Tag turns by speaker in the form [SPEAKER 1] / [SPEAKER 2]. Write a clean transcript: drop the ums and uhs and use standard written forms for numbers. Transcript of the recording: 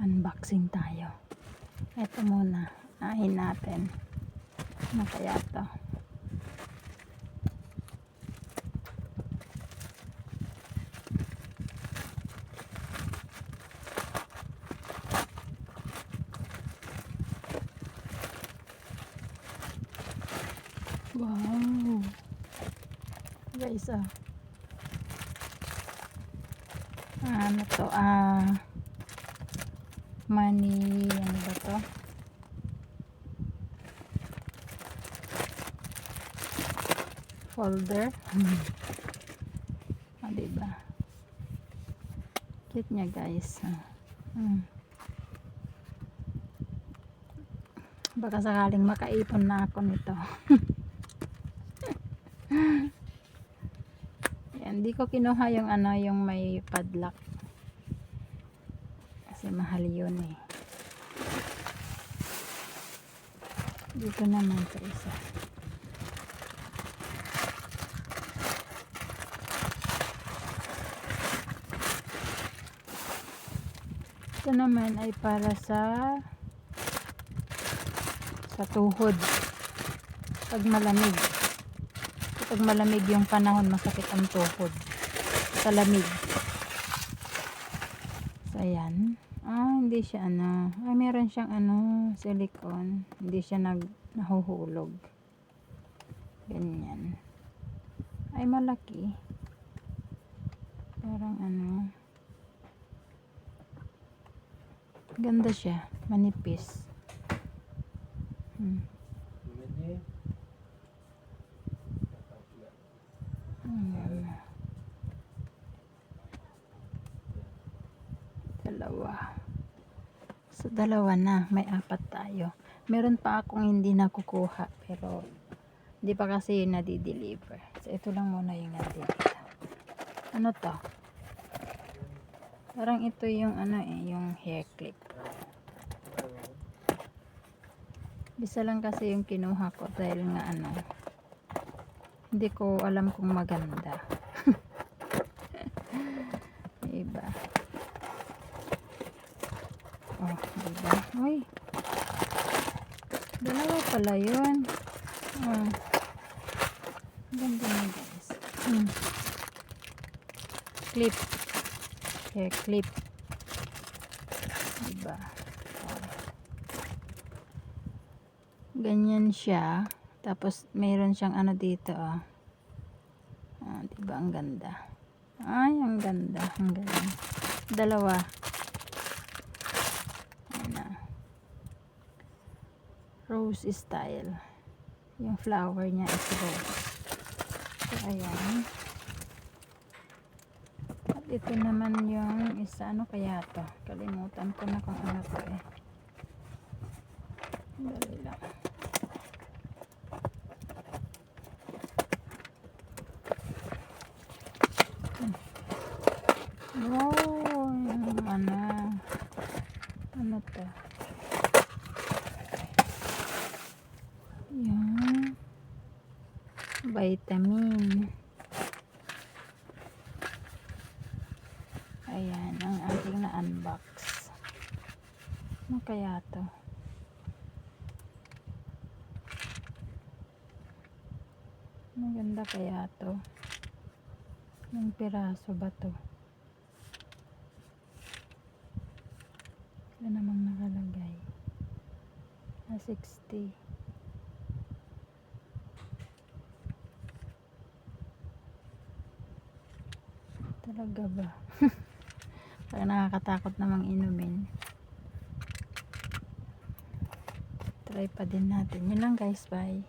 [SPEAKER 1] Unboxing tayo. Ito muna. Ahin natin. Ano kaya to? Wow. Guys, ano to? Money, ano ba to? Folder. Diba? Cute niya, guys. Baka sakaling makaipon na ako nito. Yan, di ko kinuha yung yung may padlock. Kasi mahal yun eh. Dito naman sa isa. Ito naman ay para sa tuhod. Pag malamig. Pag malamig yung panahon, masakit ang tuhod. Sa lamig. So, ayan. Hindi siya meron siyang silicone. Hindi siya nahuhulog. Ganyan. Ay, malaki. Parang ganda siya. Manipis. Dalawa na, may 4 tayo. Meron pa akong hindi nakukuha pero hindi pa kasi nadi-deliver. So ito lang muna yung nandito. Ano to? Parang ito yung yung hair clip. Bisa lang kasi yung kinuha ko dahil nga hindi ko alam kung maganda. Diba? Diba? Uy, dalawa pala yun. Ganda na, guys. Clip. Hair clip. Diba? Ganyan siya. Tapos mayroon siyang dito. Diba? Ang ganda. Ay, ang ganda. Ang ganda. Dalawa. Rose style. Yung flower niya is rose. So, ayan. At ito naman yung isa. Ano kaya to? Kalimutan ko na kung ano to eh. Dali lang. Wow! Ano to? Yan. Vitamin. Ayan, ang ating na-unbox. Ano kaya to? Maganda kaya to? Yung piraso ba to? Ito namang nakalagay. 60. Talaga ba? Parang nakakatakot namang inumin. Try pa din natin. Yun lang, guys. Bye.